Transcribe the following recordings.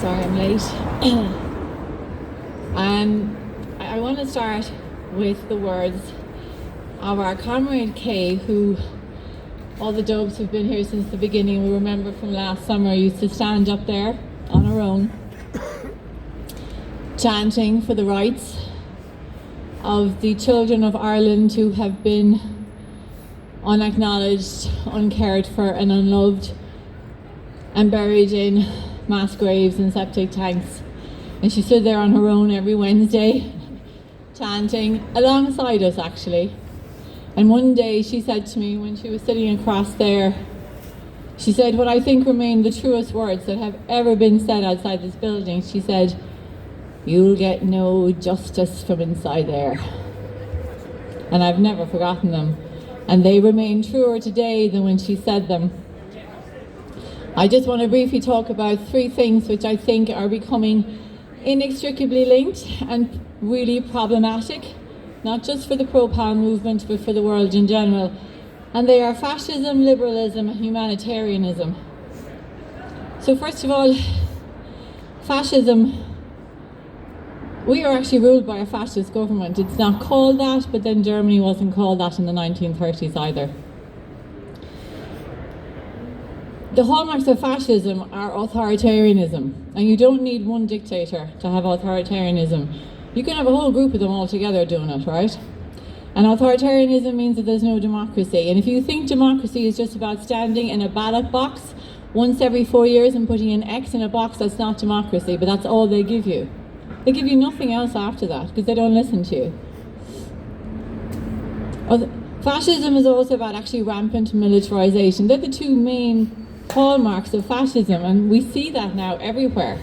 Sorry I'm late. I want to start with the words of our comrade Kay, who all the dubs who've been here since the beginning will remember from last summer used to stand up there on her own chanting for the rights of the children of Ireland who have been unacknowledged, uncared for and unloved and buried in mass graves and septic tanks. And she stood there on her own every Wednesday chanting alongside us actually. And one day she said to me when she was sitting across there, she said what I think remain the truest words that have ever been said outside this building. She said, "You'll get no justice from inside there." And I've never forgotten them. And they remain truer today than when she said them. I just want to briefly talk about three things which I think are becoming inextricably linked and really problematic, not just for the pro-Pal movement, but for the world in general. And they are fascism, liberalism, and humanitarianism. So first of all, fascism. We are actually ruled by a fascist government. It's not called that, but then Germany wasn't called that in the 1930s either. The hallmarks of fascism are authoritarianism, and you don't need one dictator to have authoritarianism. You can have a whole group of them all together doing it, right? And authoritarianism means that there's no democracy. And if you think democracy is just about standing in a ballot box once every 4 years and putting an X in a box, that's not democracy, but that's all they give you. They give you nothing else after that because they don't listen to you. Fascism is also about actually rampant militarization. They're the two main hallmarks of fascism, and we see that now everywhere.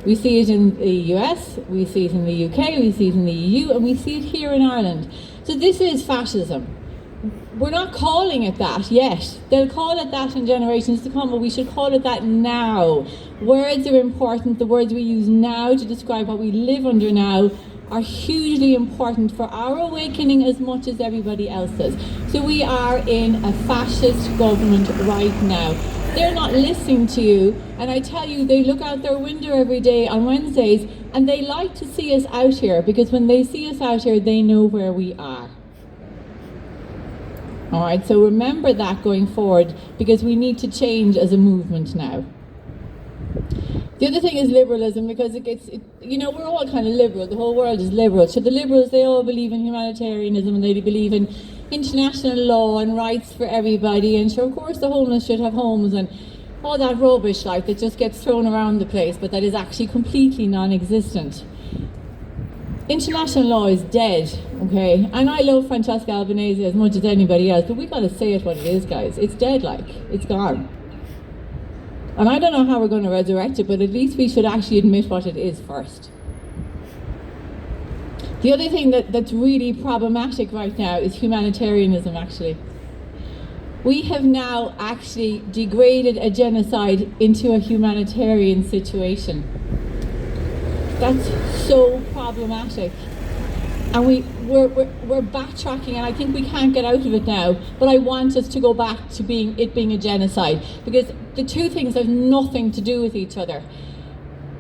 We see it in the US, we see it in the UK, we see it in the EU, and we see it here in Ireland. So this is fascism. We're not calling it that yet. They'll call it that in generations to come, but we should call it that now. Words are important. The words we use now to describe what we live under now are hugely important for our awakening as much as everybody else's. So we are in a fascist government right now. They're not listening to you, and I tell you, they look out their window every day on Wednesdays and they like to see us out here, because when they see us out here, they know where we are. All right, so remember that going forward, because we need to change as a movement now. The other thing is liberalism, because we're all kind of liberal. The whole world is liberal. So the liberals, they all believe in humanitarianism, and they believe in international law and rights for everybody. And so, of course, the homeless should have homes and all that rubbish like that just gets thrown around the place, but that is actually completely non-existent. International law is dead, okay? And I love Francesca Albanese as much as anybody else, but we got to say it what it is, guys. It's dead, it's gone. And I don't know how we're going to resurrect it, but at least we should actually admit what it is first. The other thing that's really problematic right now is humanitarianism, actually. We have now actually degraded a genocide into a humanitarian situation. That's so problematic. And we're backtracking, and I think we can't get out of it now, but I want us to go back to being a genocide, because the two things have nothing to do with each other.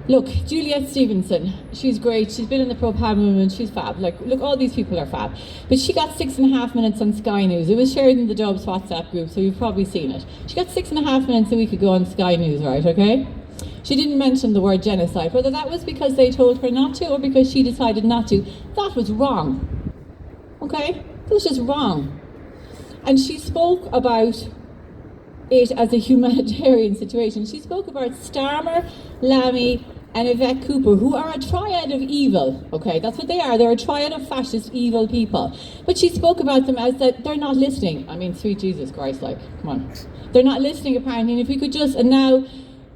Look, Juliet Stevenson, she's great, she's been in the pro-Pal movement, she's fab. Look, all these people are fab. But she got 6.5 minutes on Sky News. It was shared in the Dubs WhatsApp group, so you've probably seen it. She got 6.5 minutes a week ago on Sky News, right, okay? She didn't mention the word genocide. Whether that was because they told her not to or because she decided not to, that was wrong. Okay? That was just wrong. And she spoke about it as a humanitarian situation. She spoke about Starmer, Lammy, and Yvette Cooper, who are a triad of evil. Okay, that's what they are. They're a triad of fascist evil people. But she spoke about them as that they're not listening. I mean, sweet Jesus Christ, come on. They're not listening apparently, and if we could just, and now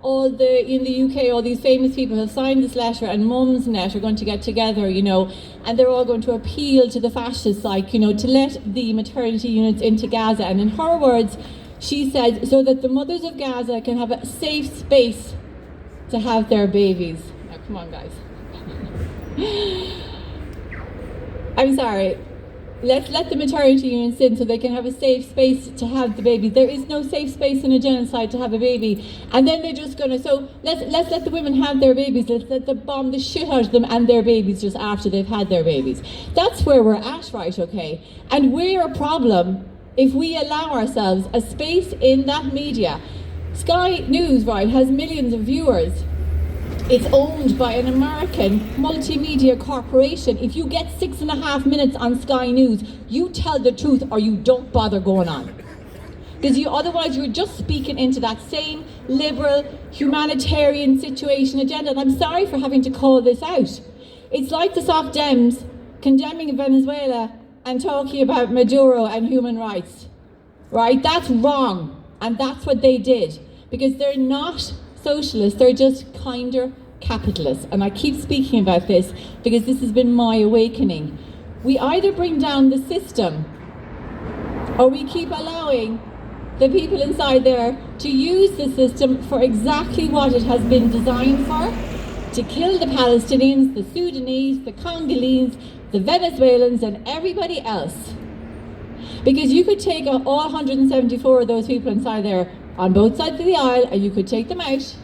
in the UK, all these famous people have signed this letter, and Mumsnet are going to get together, and they're all going to appeal to the fascists, to let the maternity units into Gaza. And in her words, she said, so that the mothers of Gaza can have a safe space to have their babies. Now, come on, guys. I'm sorry. let's let the maternity units in so they can have a safe space to have the baby. There is no safe space in a genocide to have a baby. And then they're just going to, so let's let the women have their babies. Let's let them bomb the shit out of them and their babies just after they've had their babies. That's where we're at, right, okay? And we're a problem if we allow ourselves a space in that media. Sky News, right, has millions of viewers. It's owned by an American multimedia corporation. If you get 6.5 minutes on Sky News, you tell the truth or you don't bother going on. Because otherwise you're just speaking into that same liberal, humanitarian situation agenda. And I'm sorry for having to call this out. It's like the Soc Dems condemning Venezuela and talking about Maduro and human rights. Right? That's wrong. And that's what they did. Because they're not socialists, they're just kinder capitalists. And I keep speaking about this because this has been my awakening. We either bring down the system or we keep allowing the people inside there to use the system for exactly what it has been designed for, to kill the Palestinians, the Sudanese, the Congolese, the Venezuelans and everybody else. Because you could take all 174 of those people inside there on both sides of the aisle and you could take them out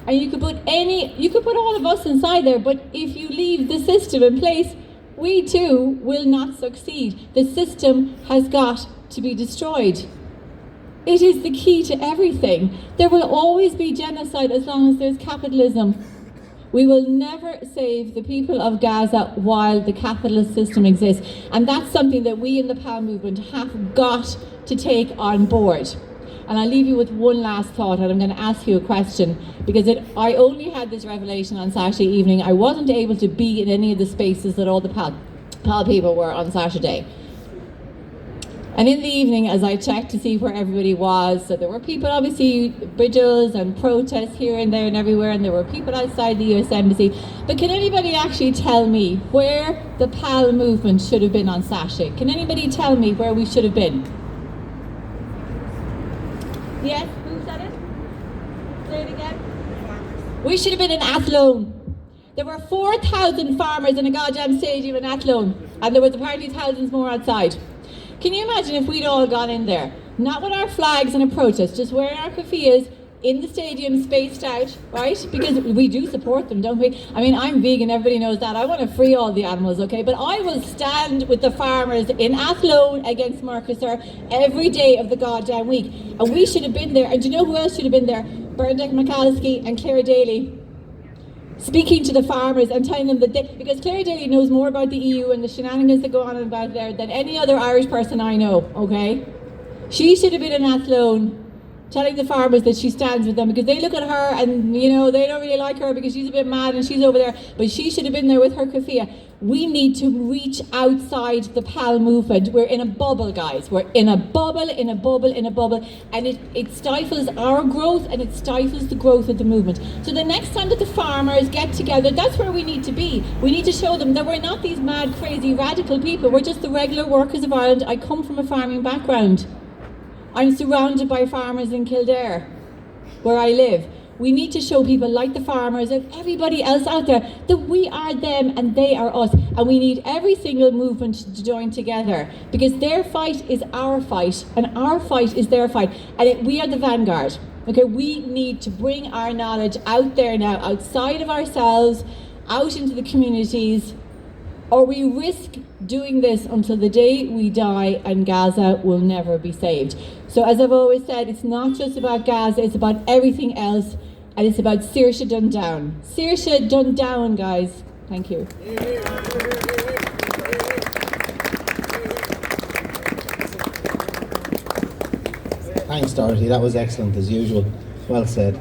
and you could put all of us inside there, but if you leave the system in place, we too will not succeed. The system has got to be destroyed. It is the key to everything. There will always be genocide as long as there's capitalism. We will never save the people of Gaza while the capitalist system exists. And that's something that we in the PAL movement have got to take on board. And I'll leave you with one last thought, and I'm going to ask you a question, because I only had this revelation on Saturday evening. I wasn't able to be in any of the spaces that all the PAL people were on Saturday. And in the evening, as I checked to see where everybody was, so there were people, obviously, vigils and protests here and there and everywhere, and there were people outside the US Embassy. But can anybody actually tell me where the PAL movement should have been on Saturday? Can anybody tell me where we should have been? Yes? Who said it? Say it again. We should have been in Athlone. There were 4,000 farmers in a goddamn stadium in Athlone, and there was apparently thousands more outside. Can you imagine if we'd all gone in there, not with our flags and a protest, just wearing our keffiyehs in the stadium, spaced out, right? Because we do support them, don't we? I mean, I'm vegan, everybody knows that. I want to free all the animals, okay? But I will stand with the farmers in Athlone against Mercosur every day of the goddamn week. And we should have been there. And do you know who else should have been there? Bernadette McCalskey and Claire Daly, speaking to the farmers and telling them that because Claire Daly knows more about the EU and the shenanigans that go on about there than any other Irish person I know, okay? She should have been in Athlone telling the farmers that she stands with them, because they look at her and, you know, they don't really like her because she's a bit mad and she's over there, but she should have been there with her keffiyeh. We need to reach outside the PAL movement. We're in a bubble, guys. We're in a bubble, in a bubble, in a bubble, and it stifles our growth and it stifles the growth of the movement. So the next time that the farmers get together, that's where we need to be. We need to show them that we're not these mad, crazy, radical people. We're just the regular workers of Ireland. I come from a farming background. I'm surrounded by farmers in Kildare, where I live. We need to show people like the farmers and everybody else out there that we are them and they are us. And we need every single movement to join together, because their fight is our fight and our fight is their fight. And we are the vanguard. Okay, we need to bring our knowledge out there now, outside of ourselves, out into the communities, or we risk doing this until the day we die and Gaza will never be saved. So as I've always said, it's not just about Gaza, it's about everything else, and it's about Saoirse done down. Saoirse done down, guys. Thank you. Thanks, Dorothy. That was excellent as usual. Well said.